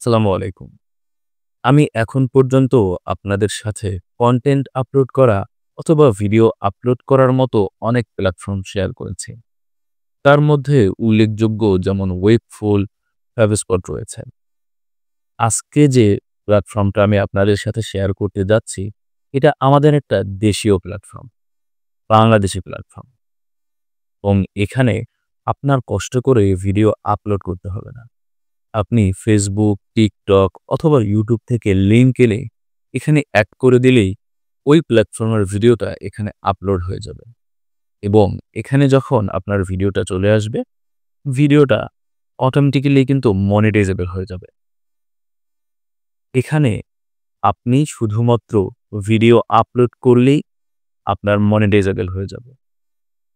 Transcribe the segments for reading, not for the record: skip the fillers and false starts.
আসসালামু আলাইকুম। আমি এখন পর্যন্ত আপনাদের সাথে কনটেন্ট আপলোড করা অথবা ভিডিও আপলোড করার মতো অনেক প্ল্যাটফর্ম শেয়ার করেছি। তার মধ্যে উল্লেখযোগ্য যেমন ওয়েবফুল, ফাইভস্পট রয়েছে। আজকে যে প্ল্যাটফর্মটা আমি আপনাদের সাথে শেয়ার করতে যাচ্ছি, এটা আমাদের একটা দেশীয় প্ল্যাটফর্ম, বাংলাদেশী প্ল্যাটফর্ম এবং এখানে আপনার কষ্ট করে ভিডিও আপলোড করতে হবে না। আপনি Facebook, TikTok অথবা YouTube থেকে লিংক এনে এখানে অ্যাড করে দিলেই ওই প্ল্যাটফর্মের ভিডিওটা এখানে আপলোড হয়ে যাবে এবং এখানে যখন আপনার ভিডিওটা চলে আসবে, ভিডিওটা অটোমেটিক্যালি কিন্তু মনিটাইজেবল হয়ে যাবে। এখানে আপনি শুধুমাত্র ভিডিও আপলোড করলেই আপনার মনিটাইজেবল হয়ে যাবে।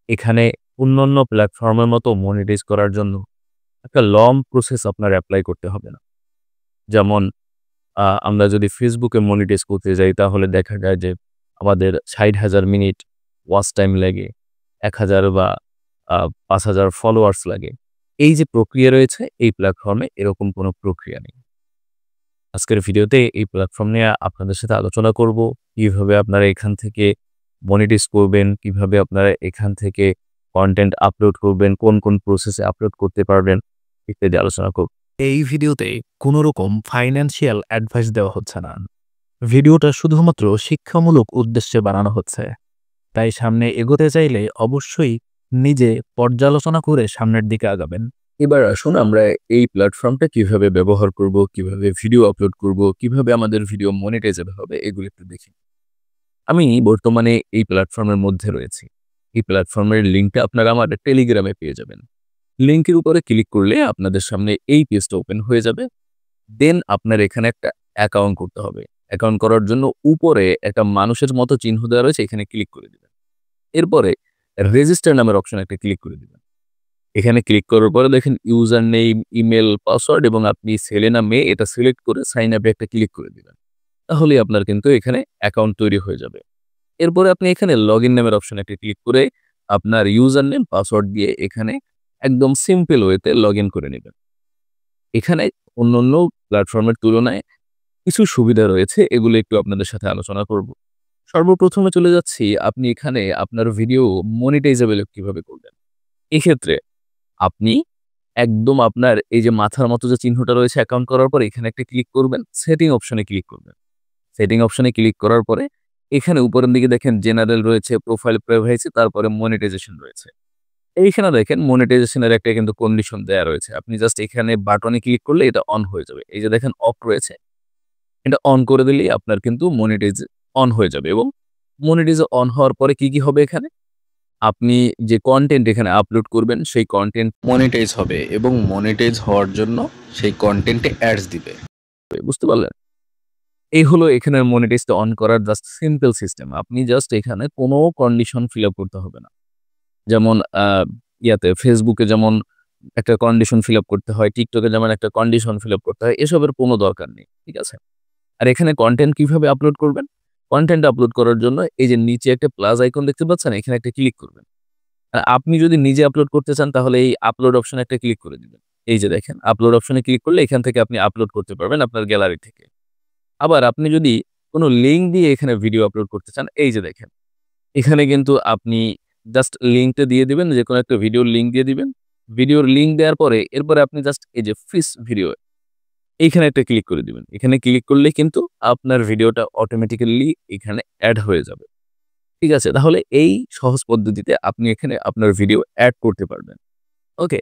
এখানে অন্যান্য প্ল্যাটফর্মের মতো মনিটাইজ করার জন্য একটা লং প্রসেস আপনার এপ্লাই করতে হবে না। যেমন আমরা যদি ফেসবুকে মনিটাইজ করতে যাই তাহলে দেখা যায় যে আমাদের ৬০,০০০ মিনিট ওয়াচ টাইম লাগে, ১,০০০ বা ৫,০০০ ফলোয়ার্স লাগে। এই যে প্রক্রিয়া রয়েছে এই প্ল্যাটফর্মে এরকম কোনো প্রক্রিয়া নেই। আজকের ভিডিওতে এই প্ল্যাটফর্ম নিয়ে আপনাদের সাথে আলোচনা করব। কিভাবে আপনারা এখান থেকে মনিটাইজ করবেন, কিভাবে আপনারা এখান থেকে কনটেন্ট আপলোড করবেন, কোন প্রসেসে আপলোড করতে পারবেন ইত্যাদি আলোচনা করব। এই ভিডিওতে কোনো রকম ফাইন্যান্সিয়াল অ্যাডভাইস দেওয়া হচ্ছে না। ভিডিওটা শুধুমাত্র শিক্ষামূলক উদ্দেশ্যে বানানো হচ্ছে। তাই সামনে এগোতে চাইলে অবশ্যই নিজে পর্যালোচনা করে সামনের দিকে আগাবেন। এবার আসুন আমরা এই প্ল্যাটফর্মটা কিভাবে ব্যবহার করব, কিভাবে ভিডিও আপলোড করব, কিভাবে আমাদের ভিডিও মনিটাইজেবল হবে এগুলো একটু দেখি। আমি বর্তমানে এই প্ল্যাটফর্মের মধ্যে রয়েছি। এই প্ল্যাটফর্মের লিঙ্কটা আপনারা আমার টেলিগ্রামে পেয়ে যাবেন। লিঙ্কের উপরে ক্লিক করলে আপনাদের সামনে এই পেজটা ওপেন হয়ে যাবে। দেন আপনার এখানে একটা অ্যাকাউন্ট করতে হবে। অ্যাকাউন্ট করার জন্য উপরে একটা মানুষের মতো চিহ্ন দেওয়া রয়েছে, এখানে ক্লিক করে দিবেন। এরপরে রেজিস্টার নামের অপশনে একটা ক্লিক করে দিবেন। এখানে ক্লিক করার পরে দেখেন ইউজার নেম, ইমেইল, পাসওয়ার্ড এবং আপনি ছেলে না মেয়ে এটা সিলেক্ট করে সাইন আপে একটা ক্লিক করে দিবেন। তাহলেই আপনার কিন্তু এখানে অ্যাকাউন্ট তৈরি হয়ে যাবে। এরপরে আপনি এখানে লগইন নামের অপশনে একটা ক্লিক করে আপনার ইউজার নেম, পাসওয়ার্ড দিয়ে এখানে একদম সিম্পল ওয়েতে লগইন করে নিবেন। এখানে অন্যান্য প্ল্যাটফর্মের তুলনায় কিছু সুবিধা রয়েছে, এগুলো একটু আপনাদের সাথে আলোচনা করব। সর্বপ্রথমে চলে যাচ্ছি আপনি এখানে আপনার ভিডিও মনিটাইজেবল কিভাবে করবেন। এক্ষেত্রে আপনি একদম আপনার এই যে মাথার মতো যে চিহ্নটা রয়েছে অ্যাকাউন্ট করার পরে এখানে একটা ক্লিক করবেন, সেটিং অপশনে ক্লিক করবেন। সেটিং অপশনে ক্লিক করার পরে এখানে উপরের দিকে দেখেন জেনারেল রয়েছে, প্রোফাইল প্রাইভেসি, তারপরে মনিটাইজেশন রয়েছে। এইখানে দেখেন মনিটাইজেশনের একটা কিন্তু কন্ডিশন দেয়া রয়েছে। আপনি জাস্ট এখানে বাটনে ক্লিক করলে এটা অন হয়ে যাবে। এই যে দেখেন অফ রয়েছে, এটা অন করে দিলেই আপনার কিন্তু মনিটাইজ অন হয়ে যাবে এবং মনিটাইজ অন হওয়ার পরে কি হবে এখানে? আপনি যে কনটেন্ট এখানে আপলোড করবেন সেই কনটেন্ট মনিটাইজ হবে এবং মনিটাইজ হওয়ার জন্য সেই কনটেন্টে অ্যাডস দিবে। বুঝতে পারলেন? এই হলো এখানের মনিটাইজটা অন করার জাস্ট সিম্পল সিস্টেম। আপনি জাস্ট এখানে কোনো কন্ডিশন ফিল আপ করতে হবে না। যেমন Facebook এ যেমন একটা কন্ডিশন ফিল আপ করতে হয়, TikTok এ যেমন একটা কন্ডিশন ফিল আপ করতে হয়, এসবের কোনো দরকার নেই। ঠিক আছে? আর এখানে কনটেন্ট কিভাবে আপলোড করবেন? কনটেন্ট আপলোড করার জন্য এই যে নিচে একটা প্লাস আইকন দেখতে পাচ্ছেন? এখানে একটা ক্লিক করবেন। আর আপনি যদি নিজে আপলোড করতে চান তাহলে এই আপলোড অপশনে একটা ক্লিক করে দিবেন। এই যে দেখেন আপলোড অপশনে ক্লিক করলে এখান থেকে আপনি আপলোড করতে পারবেন আপনার গ্যালারি থেকে। আবার আপনি যদি কোনো লিঙ্ক দিয়ে এখানে ভিডিও আপলোড করতে চান, এই যে দেখেন এখানে কিন্তু আপনি জাস্ট লিঙ্কটা দিয়ে দিবেন, যেকোনো একটা ভিডিওর লিঙ্ক দিয়ে দিবেন। ভিডিওর লিঙ্ক দেওয়ার পরে এরপরে আপনি জাস্ট এই যে ফিস ভিডিও এইখানে একটা ক্লিক করে দিবেন। এখানে ক্লিক করলেই কিন্তু আপনার ভিডিওটা অটোমেটিক্যালি এখানে এড হয়ে যাবে। ঠিক আছে? তাহলে এই সহজ পদ্ধতিতে আপনি এখানে আপনার ভিডিও এড করতে পারবেন। ওকে?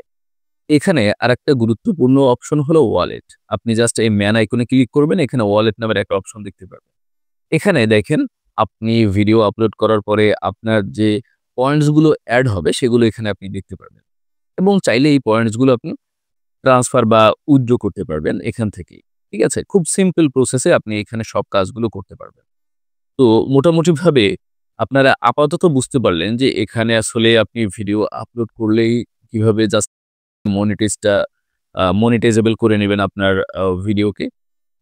এখানে আরেকটা গুরুত্বপূর্ণ অপশন হলো ওয়ালেট। আপনি জাস্ট এই ম্যান আইকনে ক্লিক করবেন, এখানে ওয়ালেট নামের একটা অপশন দেখতে পারবেন। এখানে দেখেন আপনি ভিডিও আপলোড করার পরে আপনার যে পয়েন্টস গুলো এড হবে সেগুলো এখানে আপনি দেখতে পারবেন। এবং চাইলে এই পয়েন্টস গুলো আপনি ট্রান্সফার বা উইথড্র করতে পারবেন এখান থেকেই। ঠিক আছে? খুব সিম্পল প্রসেসে আপনি এখানে সব কাজগুলো করতে পারবেন। তো মোটামুটিভাবে আপনারা আপাতত বুঝতে পারলেন যে এখানে আসলে আপনি ভিডিও আপলোড করলেই কিভাবে জাস্ট মনিটাইজটা মনিটাইজেবল করে নিবেন আপনার ভিডিওকে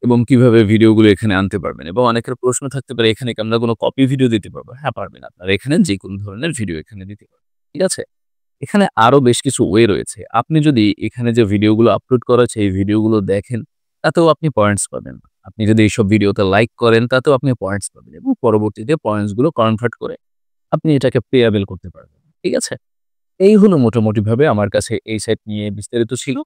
এবং কিভাবে ভিডিওগুলো এখানে আনতে পারবেন। এবং অনেকের প্রশ্ন থাকতে পারে এখানে কি আমরা কোনো কপি ভিডিও দিতে পারবো? হ্যাঁ, পারবেন। আপনারা এখানে যেকোনো ধরনের ভিডিও এখানে দিতে পারবেন। ঠিক আছে? এখানে আরো বেশ কিছু ওয়ে রয়েছে। আপনি যদি এখানে যে ভিডিওগুলো আপলোড করা হয়েছে এই ভিডিওগুলো দেখেন তাতেও আপনি পয়েন্টস পাবেন। আপনি যদি এইসব ভিডিওতে লাইক করেন তাতেও আপনি পয়েন্টস পাবেন এবং পরবর্তীতে পয়েন্টসগুলো কনভার্ট করে আপনি এটাকে পেয়েবল করতে পারবেন। ঠিক আছে? এই হলো মোটামুটিভাবে আমার কাছে এই সাইট নিয়ে বিস্তারিত ছিল।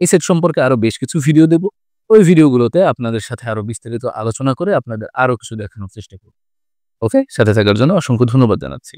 এই সাইট সম্পর্কে আরো বেশ কিছু ভিডিও দেব। ওই ভিডিওগুলোতে আপনাদের সাথে আরো বিস্তারিত আলোচনা করে আপনাদের আরো কিছু দেখানোর চেষ্টা করব। ওকে? সাথে থাকার জন্য অসংখ্য ধন্যবাদ জানাচ্ছি।